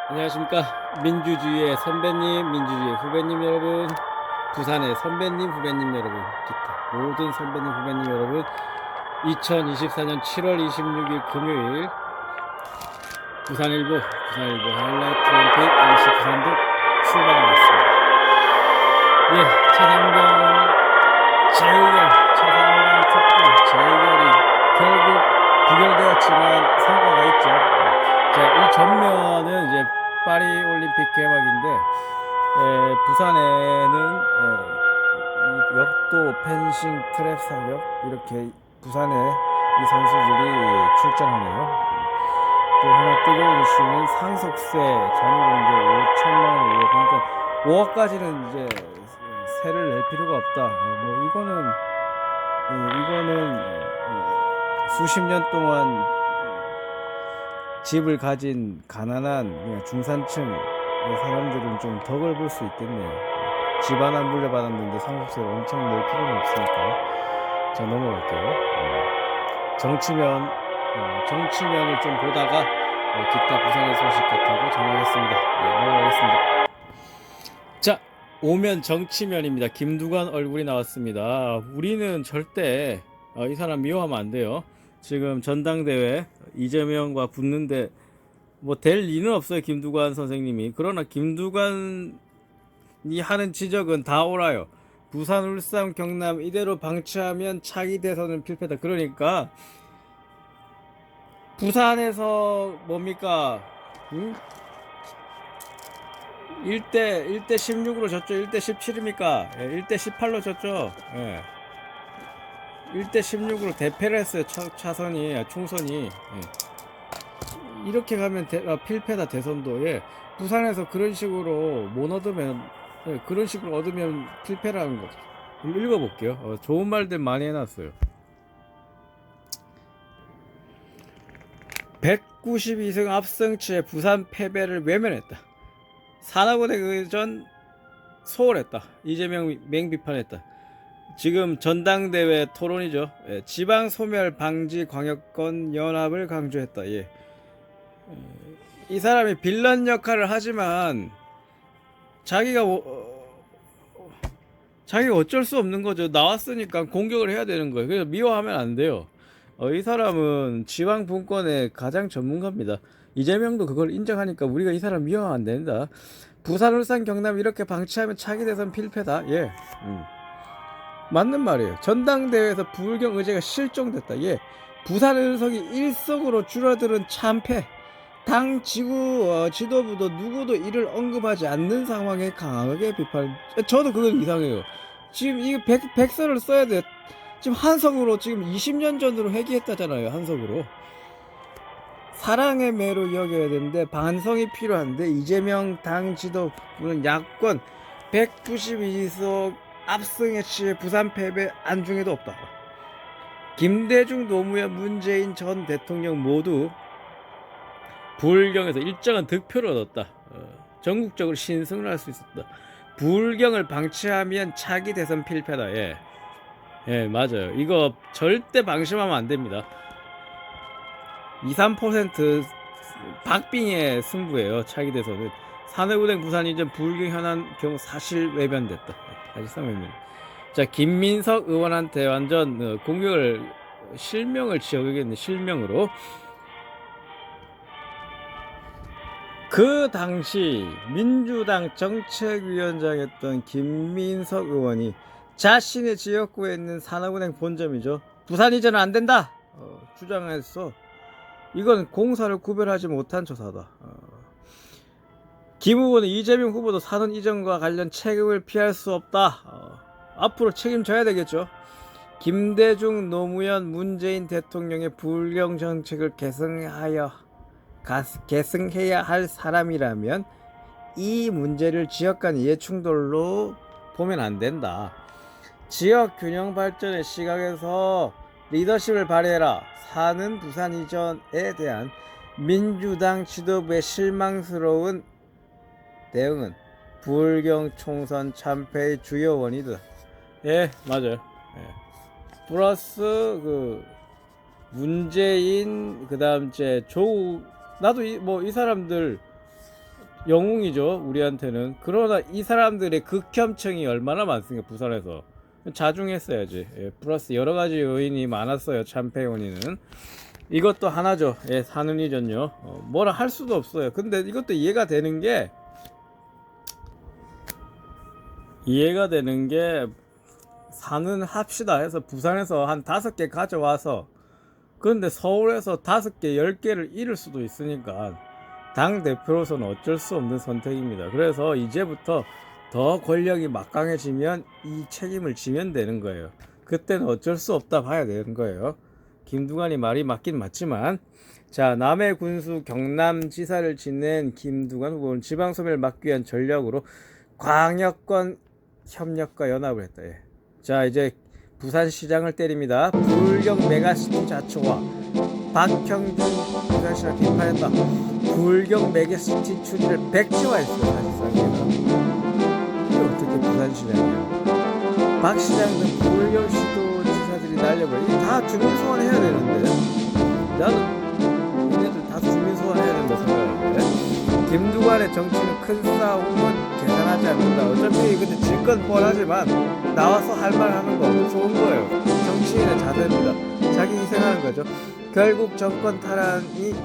안녕하십니까. 민주주의의 선배님, 민주주의의 후배님 여러분, 부산의 선배님, 후배님 여러분, 기타 모든 선배님, 후배님 여러분, 2024년 7월 26일 금요일 부산일보 하이라이트 원픽 MC 부산도 출발하겠습니다. 예, 차상병 특검 재결이 결국 부결되었지만 성과가 있죠. 자, 이 전면은 이제 파리 올림픽 개막인데, 부산에는 이 역도, 펜싱, 트랩 사격 이렇게 부산에 이 선수들이 출전하네요. 또 하나 뜨거운 이슈는 상속세 전입 이제 5천만 원 5억, 그러니까 5억까지는 이제 세를 낼 필요가 없다. 뭐 이거는 수십 년 동안 집을 가진 가난한 중산층의 사람들은 좀 덕을 볼 수 있겠네요. 집 하나 물려받았는데 상속세를 엄청 낼 필요는 없으니까. 자, 넘어갈게요. 정치면을 좀 보다가 기타 부산의 소식 같은 거 전하겠습니다. 넘어가겠습니다. 자, 오면 정치면입니다. 김두관 얼굴이 나왔습니다. 우리는 절대 이 사람 미워하면 안 돼요. 지금 전당대회 이재명과 붙는데 뭐 될 리는 없어요. 김두관 선생님이. 그러나 김두관이 하는 지적은 다 옳아요. 부산, 울산, 경남 이대로 방치하면 차기 대선은 필패다. 그러니까 부산에서 뭡니까? 1대 16으로 졌죠. 1대 17입니까? 1대 18로 졌죠. 1대 16으로 대패를 했어요. 총선이. 이렇게 가면 필패다. 대선도. 부산에서 그런 식으로 못 얻으면, 그런 식으로 얻으면 필패라는 거. 읽어볼게요. 좋은 말들 많이 해놨어요. 192승 압승치에 부산 패배를 외면했다. 산하고대 의전 소홀했다. 이재명 맹비판했다. 지금 전당대회 토론이죠. 지방 소멸 방지 광역권 연합을 강조했다. 이 사람이 빌런 역할을 하지만 자기가 어쩔 수 없는 거죠. 나왔으니까 공격을 해야 되는 거예요. 그래서 미워하면 안 돼요. 이 사람은 지방 분권의 가장 전문가입니다. 이재명도 그걸 인정하니까 우리가 이 사람 미워하면 안 된다. 부산, 울산, 경남 이렇게 방치하면 차기 대선 필패다. 맞는 말이에요. 전당대회에서 부울경 의제가 실종됐다. 부산 의석이 일석으로 줄어드는 참패. 당 지도부도 누구도 이를 언급하지 않는 상황에 강하게 비판. 저도 그건 이상해요. 지금 이 백서를 써야 돼. 지금 한석으로 지금 20년 전으로 회귀했다잖아요. 한석으로. 사랑의 매로 여겨야 되는데 반성이 필요한데 이재명 당 지도부는 야권 192석 압승에 취해 부산 패배 안중에도 없다. 김대중, 노무현, 문재인 전 대통령 모두 부울경에서 일정한 득표를 얻었다. 전국적으로 신승을 할 수 있었다. 부울경을 방치하면 차기 대선 필패다. 맞아요. 이거 절대 방심하면 안 됩니다. 2~3% 박빙의 승부예요. 차기 대선은. 산업은행 부산 이전 부울경 현안 경우 사실 외변됐다. 사실상 외면. 자, 김민석 의원한테 완전 공격을 실명을 지어야겠네. 실명으로. 그 당시 민주당 정책위원장이었던 김민석 의원이 자신의 지역구에 있는 산업은행 본점이죠. 부산 이전은 안 된다. 주장했어. 이건 공사를 구별하지 못한 조사다. 김 후보는 이재명 후보도 산업 이전과 관련 책임을 피할 수 없다. 앞으로 책임져야 되겠죠. 김대중, 노무현, 문재인 대통령의 부울경 정책을 계승해야 할 사람이라면 이 문제를 지역 간 이해충돌로 보면 안 된다. 지역 균형 발전의 시각에서 리더십을 발휘해라. 사는 부산 이전에 대한 민주당 지도부의 실망스러운 대응은 부울경 총선 참패의 주요 원인이다. 맞아요. 플러스 문재인 그다음 이제 조국 나도 이 사람들 영웅이죠, 우리한테는. 그러나 이 사람들의 극혐층이 얼마나 많습니까, 부산에서. 자중했어야지. 예, 플러스 여러 가지 요인이 많았어요, 참패원이는. 이것도 하나죠. 예, 산운이전요. 뭐라 할 수도 없어요. 근데 이것도 이해가 되는 게 산운 합시다 해서 부산에서 한 5개 가져와서, 그런데 서울에서 5개, 10개를 잃을 수도 있으니까 당 대표로서는 어쩔 수 없는 선택입니다. 그래서 이제부터 더 권력이 막강해지면 이 책임을 지면 되는 거예요. 그때는 어쩔 수 없다 봐야 되는 거예요. 김두관이 말이 맞긴 맞지만, 자, 남해 군수 경남지사를 지낸 김두관 후보는 지방소멸을 막기 위한 전략으로 광역권 협력과 연합을 했다. 예. 자, 이제 부산시장을 때립니다. 불경 메가시티 자초와 박형준 부산시장 비판했다. 불경 메가시티 추진을 백지화했어요. 사실상 이게 어떻게 부산시장이야. 박 시장은 불경시도 지사들이 날려버려. 이게 다 주민소환 해야 되는데, 나는 얘네들 다 주민소환 해야 된다 생각하는데, 김두관의 정치는 큰 싸움은 계산하지 않는다. 어차피 근데 질 건 뻔하지만 나와서 할 말 하는 거 좋은 거예요. 정치인의 자세입니다. 자기 희생하는 거죠. 결국 정권 탈환이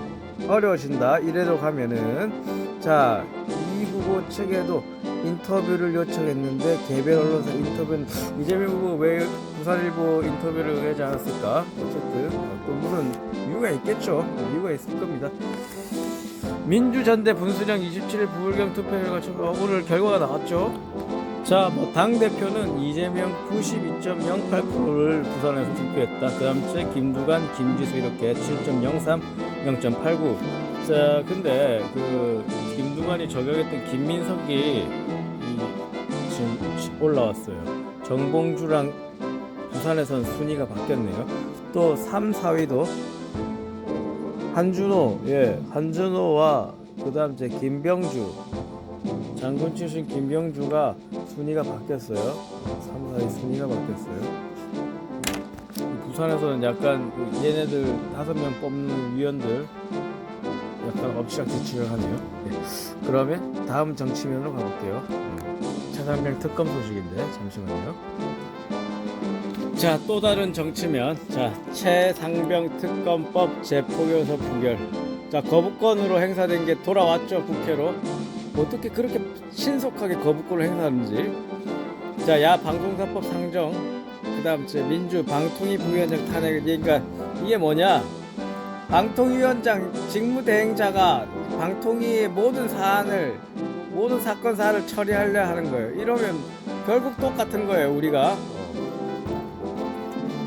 어려워진다. 이래로 가면은, 자, 이 후보 측에도 인터뷰를 요청했는데 개별 언론사 인터뷰는 이재명 후보 왜 부산일보 인터뷰를 하지 않았을까? 어쨌든 또 무슨 이유가 있겠죠. 이유가 있을 겁니다. 민주전대 분수령 27일 부울경 투표 결과 오늘 결과가 나왔죠. 자, 당대표는 이재명 92.08%를 부산에서 투표했다. 그 다음에 김두관, 김지수 이렇게 7.03, 0.89. 자, 근데 김두관이 저격했던 김민석이 지금 올라왔어요. 정봉주랑 부산에선 순위가 바뀌었네요. 또 3, 4위도 한준호와 그 다음 김병주, 장군 출신 김병주가 순위가 바뀌었어요. 3, 4위 순위가 바뀌었어요. 부산에서는 약간 얘네들 5명 뽑는 위원들 약간 엎치락뒤치락 하네요. 네. 그러면 다음 정치면으로 가볼게요. 최상병 특검 소식인데 잠시만요. 자, 또 다른 정치면, 자, 최상병 특검법 재포교서 부결. 자, 거부권으로 행사된 게 돌아왔죠, 국회로. 어떻게 그렇게 신속하게 거부권을 행사하는지. 자, 야 방송사법 상정, 그 다음 민주 방통위 부위원장 탄핵. 그러니까 이게 뭐냐, 방통위원장 직무대행자가 방통위의 모든 사건 사안을 처리하려 하는 거예요. 이러면 결국 똑같은 거예요. 우리가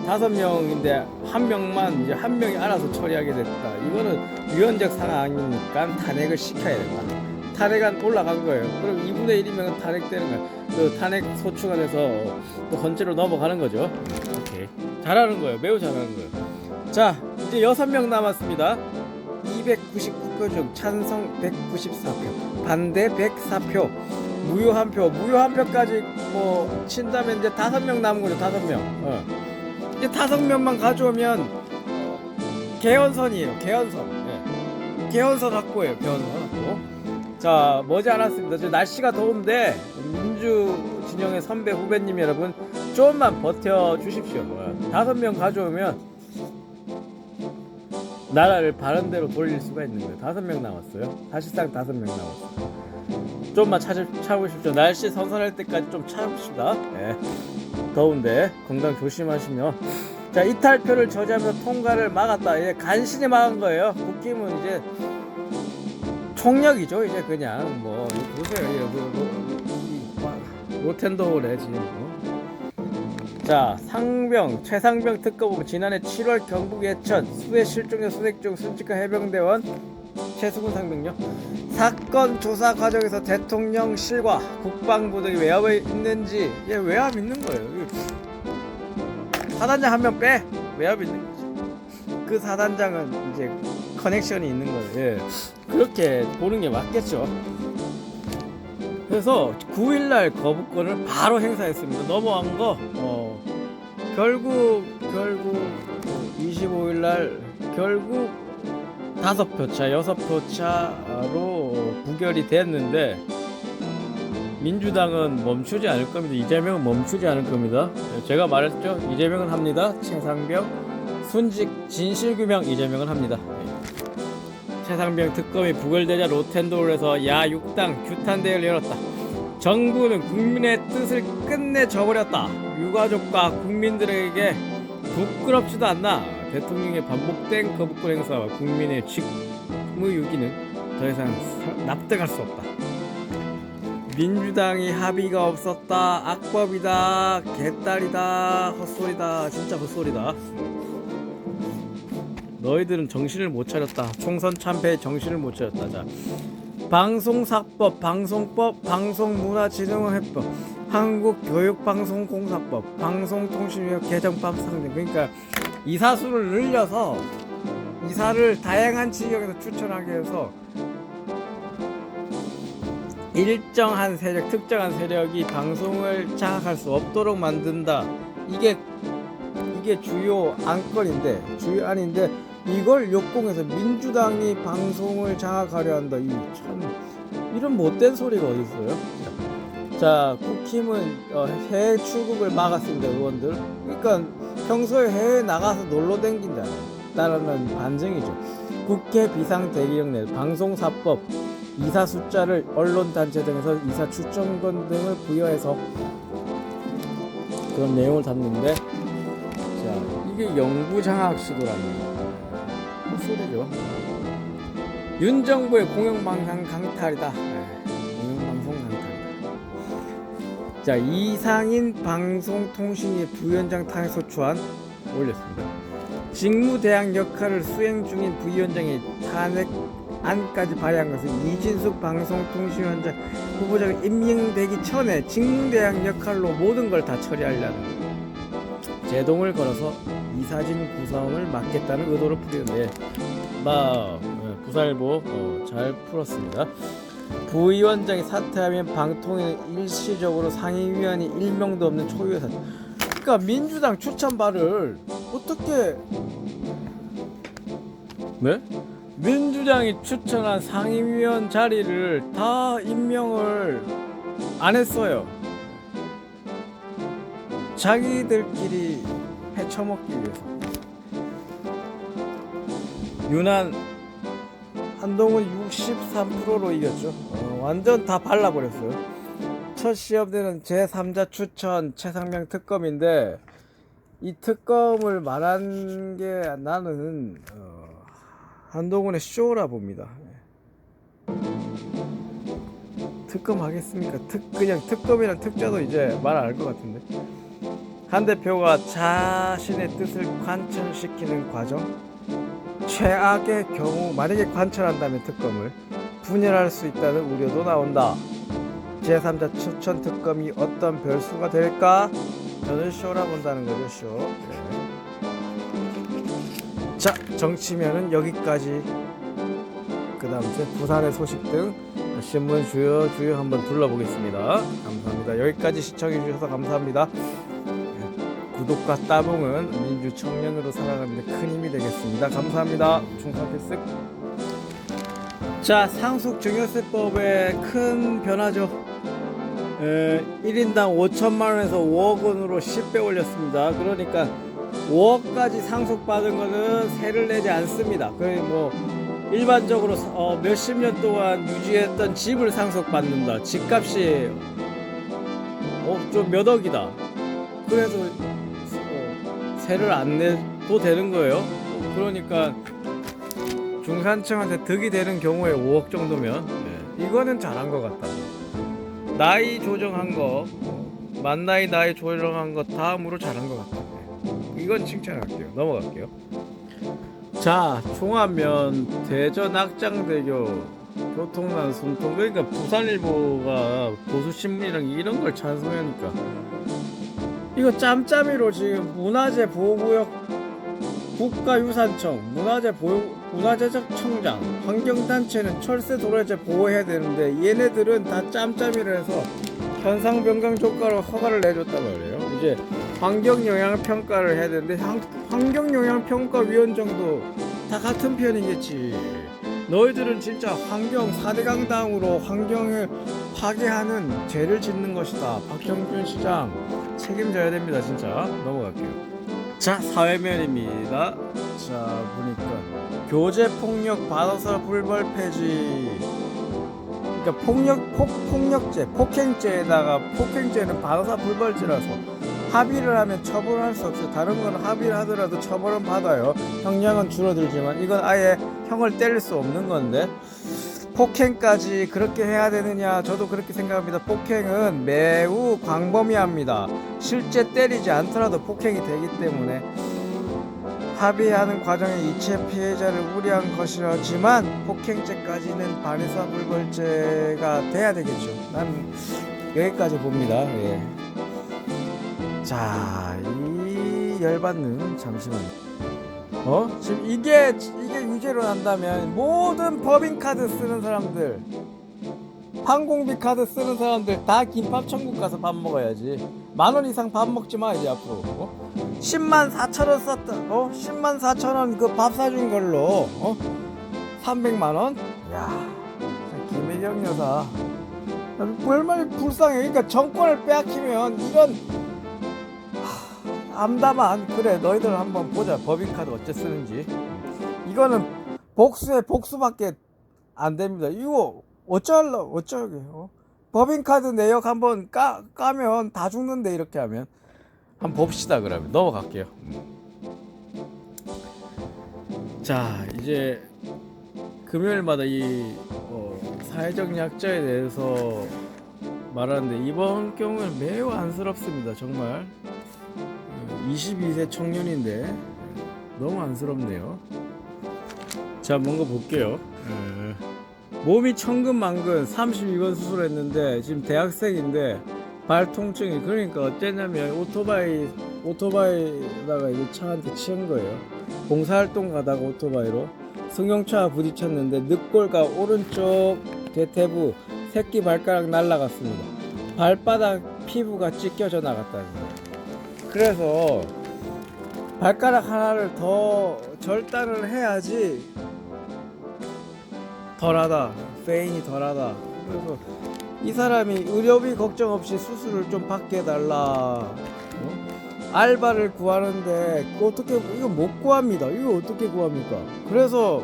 5명인데 한 명이 알아서 처리하게 됐다. 이거는 위헌적 상황이니까 탄핵을 시켜야 된다. 탄핵안 올라간 거예요. 그럼 2분의 1이면 탄핵되는 거예요. 그 탄핵 소추가 돼서 또 헌재로 넘어가는 거죠. 오케이. 잘하는 거예요. 매우 잘하는 거예요. 자, 이제 6명 남았습니다. 299표 중 찬성 194표, 반대 104표, 무효 1표. 무효 1표까지 친다면 이제 5명 남은 거죠. 5명. 이제 5명만 가져오면 개헌선이에요. 개헌선. 네. 개헌선 확보예요. 개헌선 확보. 자, 머지않았습니다. 저 날씨가 더운데 민주 진영의 선배 후배님 여러분 조금만 버텨 주십시오. 5명 가져오면 나라를 바른대로 돌릴 수가 있는 거예요. 5명 남았어요. 사실상 5명 남았어요. 좀만 참으십시오. 날씨 선선할 때까지 좀 참읍시다. 네. 더운데 건강 조심하시며. 자, 이탈표를 저지하면서 통과를 막았다. 이제 간신히 막은 거예요. 국힘은 이제 총력이죠. 이제 그냥 보세요. 로텐도래 지금. 자, 최상병 특검 지난해 7월 경북 예천 수해 실종자 수색 중 순직한 해병대원 최수근 상병력 사건 조사 과정에서 대통령실과 국방부 등이 외압에 있는지. 외압 있는 거예요. 사단장 한 명 빼, 외압 있는 거지. 그 사단장은 이제 커넥션이 있는 거예요. 그렇게 보는 게 맞겠죠. 그래서 9일날 거부권을 바로 행사했습니다. 넘어간 거 결국 25일날 결국 5표 차, 6표 차로 부결이 됐는데 민주당은 멈추지 않을 겁니다. 이재명은 멈추지 않을 겁니다. 제가 말했죠. 이재명은 합니다. 최상병 순직 진실규명 이재명은 합니다. 최상병 특검이 부결되자 로텐도르에서 야6당 규탄대회를 열었다. 정부는 국민의 뜻을 끝내 저버렸다. 유가족과 국민들에게 부끄럽지도 않나. 대통령의 반복된 거부권 행사와 국민의 직무유기는 더 이상 납득할 수 없다. 민주당이 합의가 없었다. 악법이다. 개딸이다. 헛소리다. 진짜 헛소리다. 너희들은 정신을 못 차렸다. 총선 참패에 정신을 못 차렸다. 자, 방송사법, 방송법, 방송문화진흥원법, 한국교육방송공사법, 방송통신위원 개정법 상정. 그러니까 이사수를 늘려서 이사를 다양한 지역에서 추천하게 해서 일정한 세력, 특정한 세력이 방송을 장악할 수 없도록 만든다. 이게 주요 안건인데, 주요 안인데 이걸 역공해서 민주당이 방송을 장악하려 한다. 이런 못된 소리가 어디 있어요? 자, 국힘은 해외 출국을 막았습니다. 의원들. 그러니까 평소에 해외 나가서 놀러 댕긴다는 반증이죠. 국회 비상대기령 내 방송사법 이사 숫자를 언론단체 등에서 이사 추천권 등을 부여해서 그런 내용을 담는데, 자, 이게 영구 장악 시도라니 헛소리죠. 윤 정부의 공영방송 강탈이다. 공영방송 강탈이다. 자, 이상인 방송통신위 부위원장 탄핵 소추안 올렸습니다. 직무대행 역할을 수행 중인 부위원장이 탄핵 안까지 발의한 것은 이진숙 방송통신위원장 후보자가 임명되기 전에 직무대행 역할로 모든 걸 다 처리하려는 제동을 걸어서 이사진 구성을 막겠다는 의도로 풀이는데, 부산일보 잘 풀었습니다. 부위원장이 사퇴하면 방통위는 일시적으로 상임위원이 1명도 없는 초유의 사퇴. 그러니까 민주당 추천발을 어떻게 민주당이 추천한 상임위원 자리를 다 임명을 안 했어요. 자기들끼리 헤쳐먹기 위해서. 윤한 한동훈 63%로 이겼죠. 완전 다 발라버렸어요. 첫 시험되는 제3자 추천 최상병 특검인데, 이 특검을 말한 게 나는 한동훈의 쇼라 봅니다. 특검 하겠습니까? 그냥 특검이란 특자도 이제 말 안 할 것 같은데. 한 대표가 자신의 뜻을 관철시키는 과정, 최악의 경우 만약에 관철한다면 특검을 분열할 수 있다는 우려도 나온다. 제3자 추천 특검이 어떤 별수가 될까? 저는 쇼라 본다는 거죠. 쇼. 자, 정치면은 여기까지. 그 다음 이제 부산의 소식 등 신문 주요 한번 둘러보겠습니다. 감사합니다. 여기까지 시청해 주셔서 감사합니다. 구독과 따봉은 민주 청년으로 살아가는 데 큰 힘이 되겠습니다. 감사합니다. 충성 필승. 자, 상속 증여세법에 큰 변화죠. 1인당 5천만원에서 5억원으로 10배 올렸습니다. 그러니까 5억까지 상속받은 거는 세를 내지 않습니다. 일반적으로 몇십 년 동안 유지했던 집을 상속받는다. 집값이 좀 몇 억이다. 그래서 세를 안 내도 되는 거예요. 그러니까 중산층한테 득이 되는 경우에 5억 정도면 이거는 잘한 것 같다. 나이 조정한 거, 만나이 나이 조정한 거 다음으로 잘한 것 같다. 이건 칭찬할게요. 넘어갈게요. 자, 종합면 대전 악장대교 교통난 숨통. 그러니까 부산일보가 보수신문이랑 이런 걸 찬성하니까 이거 짬짬이로 지금 문화재 보호구역 국가유산청, 문화재적 청장, 환경단체는 철새 도로재 보호해야 되는데 얘네들은 다 짬짬이를 해서 현상 변경 조건으로 허가를 내줬단 말이에요. 이제 환경영향평가를 해야 되는데 환경영향평가위원장도 다 같은 편이겠지. 너희들은 진짜 환경 4대 강당으로 환경을 파괴하는 죄를 짓는 것이다. 박형준 시장 책임져야 됩니다. 진짜. 넘어갈게요. 자, 사회면입니다. 자, 보니까 교제폭력 바로서 불벌 폐지. 그러니까 폭력죄, 폭행죄에다가 폭행죄는 바로사 불벌죄라서 합의를 하면 처벌할 수 없어요. 다른 건 합의를 하더라도 처벌은 받아요. 형량은 줄어들지만 이건 아예 형을 때릴 수 없는 건데 폭행까지 그렇게 해야 되느냐, 저도 그렇게 생각합니다. 폭행은 매우 광범위합니다. 실제 때리지 않더라도 폭행이 되기 때문에 합의하는 과정에 이체 피해자를 우려한 것이라지만 폭행죄까지는 반의사 불벌죄가 돼야 되겠죠. 난 여기까지 봅니다. 예. 자, 이 열받는, 잠시만요. 지금 이게 유죄로 난다면 모든 법인카드 쓰는 사람들, 항공비 카드 쓰는 사람들 다 김밥 천국 가서 밥 먹어야지. 10,000원 이상 밥 먹지 마 이제 앞으로. 10만 4천원 썼다. 10만 4천원 그 밥 사준 걸로 300만원? 야, 김혜경 여사 얼마나 불쌍해. 그러니까 정권을 빼앗기면 이건 암담한, 그래 너희들 한번 보자. 법인카드 어째 쓰는지. 이거는 복수에 복수밖에 안 됩니다. 이거 어쩌게 법인카드 내역 한번 까면 다 죽는데. 이렇게 하면 한번 봅시다. 그러면 넘어갈게요. 자, 이제 금요일마다 이 사회적 약자에 대해서 말하는데 이번 경우는 매우 안쓰럽습니다. 정말 22세 청년인데 너무 안쓰럽네요. 자, 뭔가 볼게요. 몸이 천근만근 32번 수술했는데 지금 대학생인데 발 통증이, 그러니까 어쨌냐면 오토바이다가 이제 차한테 치은 거예요. 봉사활동 가다가 오토바이로 승용차와 부딪혔는데 늑골과 오른쪽 대퇴부 새끼 발가락 날라갔습니다. 발바닥 피부가 찢겨져 나갔다는 거예요. 그래서 발가락 하나를 더 절단을 해야지 덜하다, 페인이 덜하다. 그래서 이 사람이 의료비 걱정 없이 수술을 좀 받게 해달라. 알바를 구하는데 어떻게, 이거 못 구합니다. 이거 어떻게 구합니까? 그래서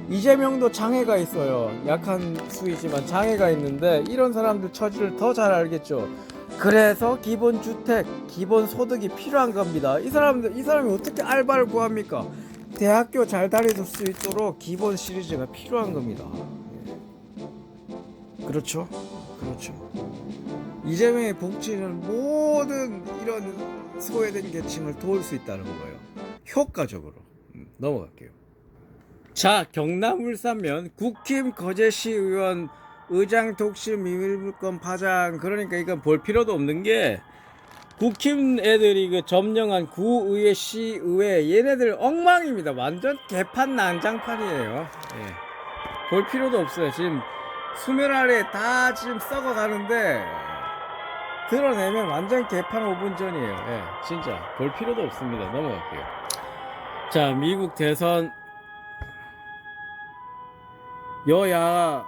이재명도 장애가 있어요. 약한 수이지만 장애가 있는데 이런 사람들 처지를 더 잘 알겠죠. 그래서 기본주택, 기본소득이 필요한 겁니다. 이 사람이 어떻게 알바를 구합니까? 대학교 잘 다닐 수 있도록 기본 시리즈가 필요한 겁니다. 그렇죠? 이재명의 복지는 모든 이런 소외된 계층을 도울 수 있다는 거예요. 효과적으로. 넘어갈게요. 자, 경남 울산면 국힘 거제시 의원 의장 독심 비밀물건 파장. 그러니까 이건 볼 필요도 없는 게 국힘 애들이 그 점령한 구의회, 시의회, 얘네들 엉망입니다. 완전 개판 난장판이에요. 예. 볼 필요도 없어요. 지금 수면 아래 다 지금 썩어가는데 드러내면 완전 개판 5분 전이에요. 예, 진짜 볼 필요도 없습니다. 넘어갈게요. 자, 미국 대선 여야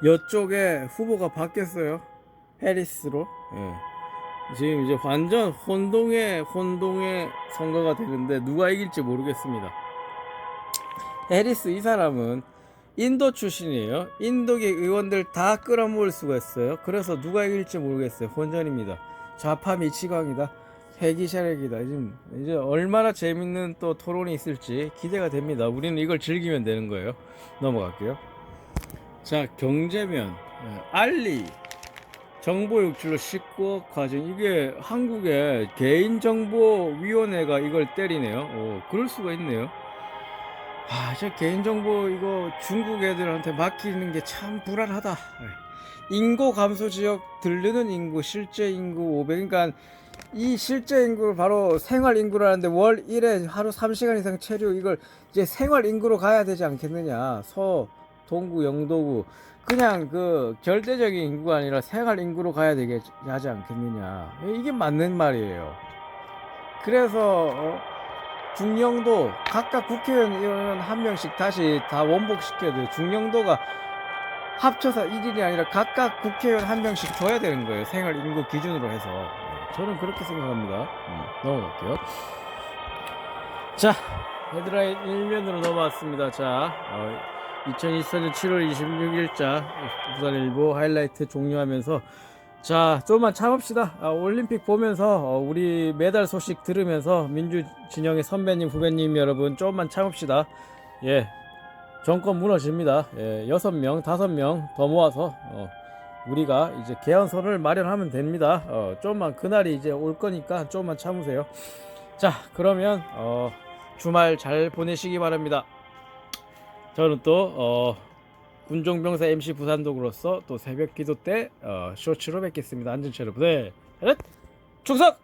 여쪽에 후보가 바뀌었어요. 해리스로. 예. 지금 이제 완전 혼동의 선거가 되는데 누가 이길지 모르겠습니다. 해리스 이 사람은 인도 출신이에요. 인도계 의원들 다 끌어모을 수가 있어요. 그래서 누가 이길지 모르겠어요. 혼전입니다. 좌파 미치광이다. 회기샤렉이다. 지금 이제 얼마나 재밌는 또 토론이 있을지 기대가 됩니다. 우리는 이걸 즐기면 되는 거예요. 넘어갈게요. 자, 경제면 알리 정보 유출로 19억 과정. 이게 한국의 개인정보위원회가 이걸 때리네요. 그럴 수가 있네요. 저 개인정보 이거 중국 애들한테 맡기는 게 참 불안하다. 인구 감소 지역 들르는 인구, 실제 인구 500. 그러니까 이 실제 인구를 바로 생활 인구라는데 월 1회 하루 3시간 이상 체류, 이걸 이제 생활 인구로 가야 되지 않겠느냐. 동구, 영도구 그냥 그 절대적인 인구가 아니라 생활 인구로 가야 되게 하지 않겠느냐. 이게 맞는 말이에요. 그래서 중령도 각각 국회의원 한 명씩 다시 다 원복시켜야 돼요. 중령도가 합쳐서 1일이 아니라 각각 국회의원 한 명씩 줘야 되는 거예요. 생활 인구 기준으로 해서. 저는 그렇게 생각합니다. 넘어갈게요. 자, 헤드라인 1면으로 넘어왔습니다. 자, 2024년 7월 26일자 부산일보 하이라이트 종료하면서 자, 좀만 참읍시다. 올림픽 보면서 우리 메달 소식 들으면서 민주진영의 선배님, 후배님 여러분 좀만 참읍시다. 예, 정권 무너집니다. 예, 6명, 5명 더 모아서 우리가 이제 개헌선을 마련하면 됩니다. 좀만 그날이 이제 올 거니까 좀만 참으세요. 자, 그러면 주말 잘 보내시기 바랍니다. 저는 또 군종병사 MC 부산독으로서 또 새벽 기도 때 쇼츠로 뵙겠습니다. 안전체 여러분, 네, 충성!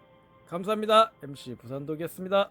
감사합니다. MC 부산독이었습니다.